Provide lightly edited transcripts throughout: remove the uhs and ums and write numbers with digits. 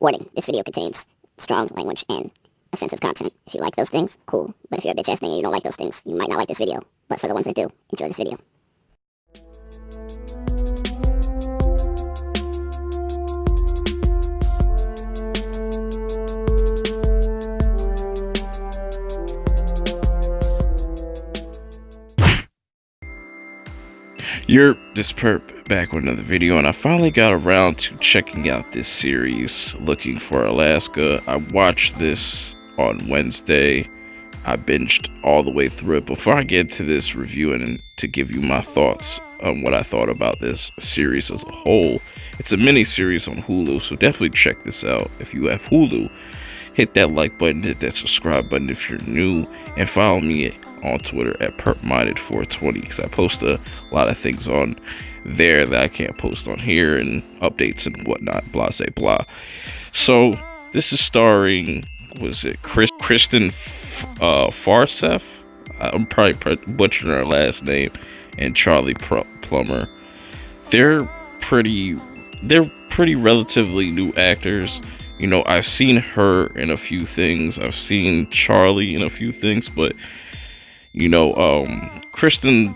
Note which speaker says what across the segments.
Speaker 1: Warning, this video contains strong language and offensive content. If you like those things, cool. But if you're a bitch ass nigga and you don't like those things, you might not like this video. But for the ones that do, enjoy this video.
Speaker 2: You're this perp back with another video, and I finally got around to checking out this series, Looking for Alaska. I watched this on Wednesday. I binged all the way through it. Before I get to this review and to give you my thoughts on what I thought about this series as a whole, it's a mini series on Hulu, so definitely check this out. If you have Hulu, hit that like button, hit that subscribe button if you're new, and follow me on Twitter at perpminded420, because I post a lot of things on there that I can't post on here, and updates and whatnot, blah blah blah. So this is starring, was it Kristen Farseth? I'm probably butchering her last name, and Charlie Plummer. They're pretty relatively new actors. You know, I've seen her in a few things. I've seen Charlie in a few things, but you know, Kristen's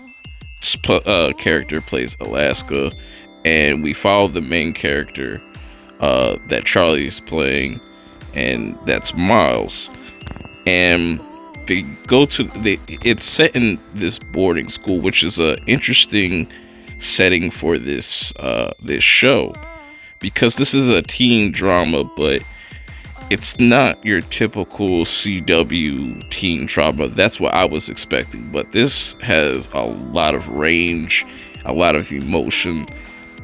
Speaker 2: character plays Alaska, and we follow the main character that Charlie's playing, and that's Miles. And they go to it's set in this boarding school, which is a interesting setting for this show, because this is a teen drama, but it's not your typical CW teen drama. That's what I was expecting, but this has a lot of range, a lot of emotion,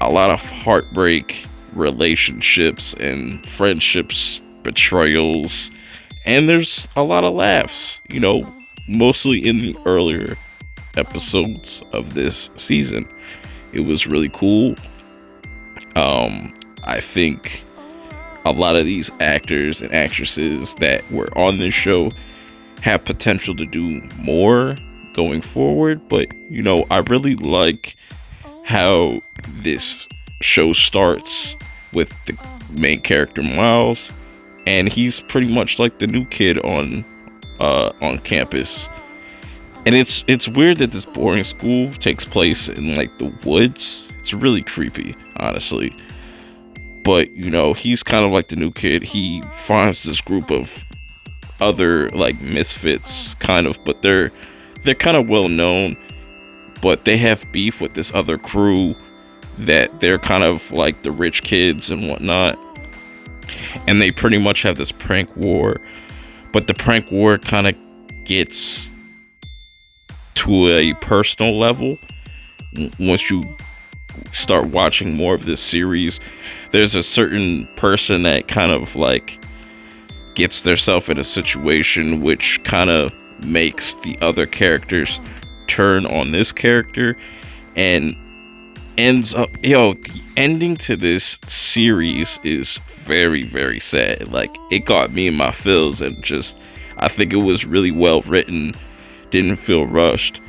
Speaker 2: a lot of heartbreak, relationships and friendships, betrayals, and there's a lot of laughs, you know, mostly in the earlier episodes of this season. It was really cool. I think a lot of these actors and actresses that were on this show have potential to do more going forward, but you know, I really like how this show starts with the main character Miles, and he's pretty much like the new kid on campus. And it's weird that this boarding school takes place in like the woods. It's really creepy, honestly. But, you know, he's kind of like the new kid. He finds this group of other, like, misfits, kind of. But they're kind of well known. But they have beef with this other crew that they're kind of like the rich kids and whatnot. And they pretty much have this prank war. But the prank war kind of gets to a personal level once you start watching more of this series. There's a certain person that kind of like gets themselves in a situation which kind of makes the other characters turn on this character, and ends up, the ending to this series is very, very sad. Like, it got me in my feels, and just, I think it was really well written, didn't feel rushed.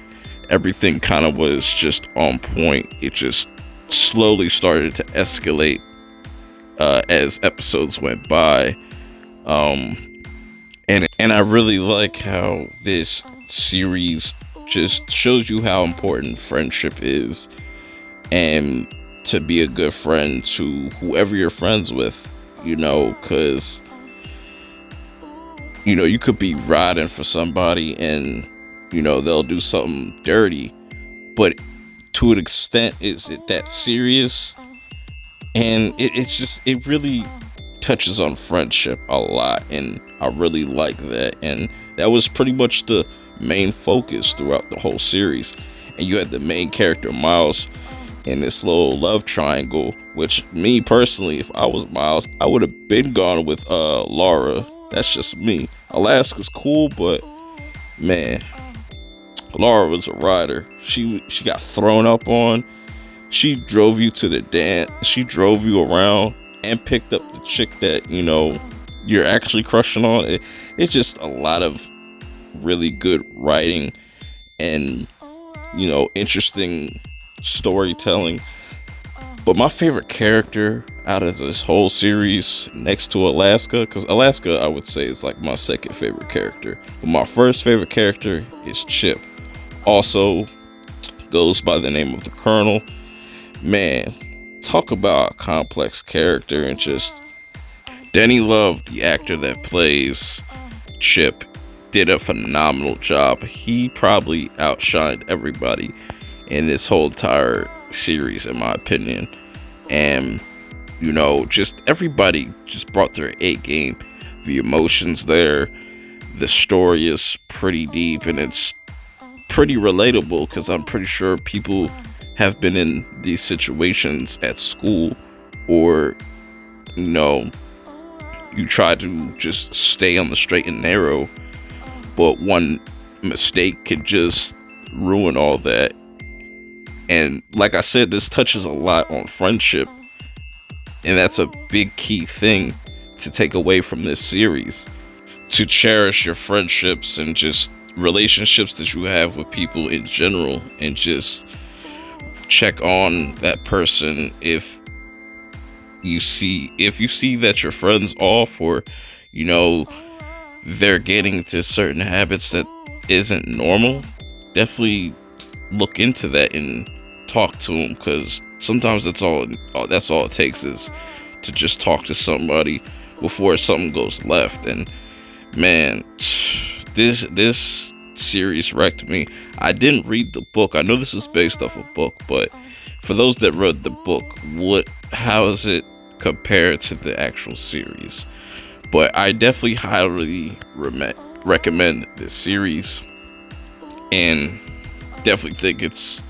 Speaker 2: Everything kind of was just on point. It just slowly started to escalate as episodes went by, and I really like how this series just shows you how important friendship is, and to be a good friend to whoever you're friends with, you know, because you know, you could be riding for somebody and you know, they'll do something dirty, but to an extent, is it that serious? And it really touches on friendship a lot, and I really like that. And that was pretty much the main focus throughout the whole series. And you had the main character Miles in this little love triangle, which, me personally, if I was Miles, I would have been gone with Laura. That's just me. Alaska's cool, but man, Laura was a rider. She got thrown up on. She drove you to the dance. She drove you around and picked up the chick that, you know, you're actually crushing on. It's just a lot of really good writing and, you know, interesting storytelling. But my favorite character out of this whole series next to Alaska, because Alaska I would say is like my second favorite character, but my first favorite character is Chip, also goes by the name of the Colonel. Man, talk about a complex character. And just Danny Love, the actor that plays Chip, did a phenomenal job. He probably outshined everybody in this whole entire series, in my opinion. And just everybody just brought their A game. The emotions there, the story is pretty deep, and it's pretty relatable, because I'm pretty sure people have been in these situations at school, or you try to just stay on the straight and narrow, but one mistake could just ruin all that. And like I said, this touches a lot on friendship, and that's a big key thing to take away from this series: to cherish your friendships and just relationships that you have with people in general, and just check on that person if you see that your friend's off, or they're getting to certain habits that isn't normal. Definitely look into that and talk to them, because sometimes that's all it takes, is to just talk to somebody before something goes left. And man, this series wrecked me. I didn't read the book. I know this is based off a book, but for those that read the book, how is it compared to the actual series? But I definitely highly recommend this series, and definitely think it's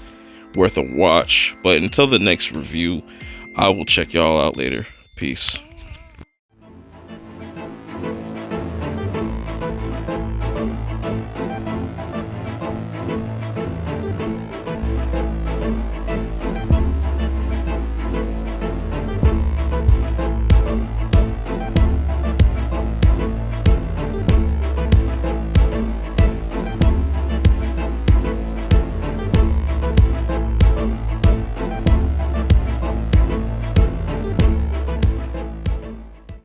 Speaker 2: worth a watch. But until the next review, I will check y'all out later. Peace.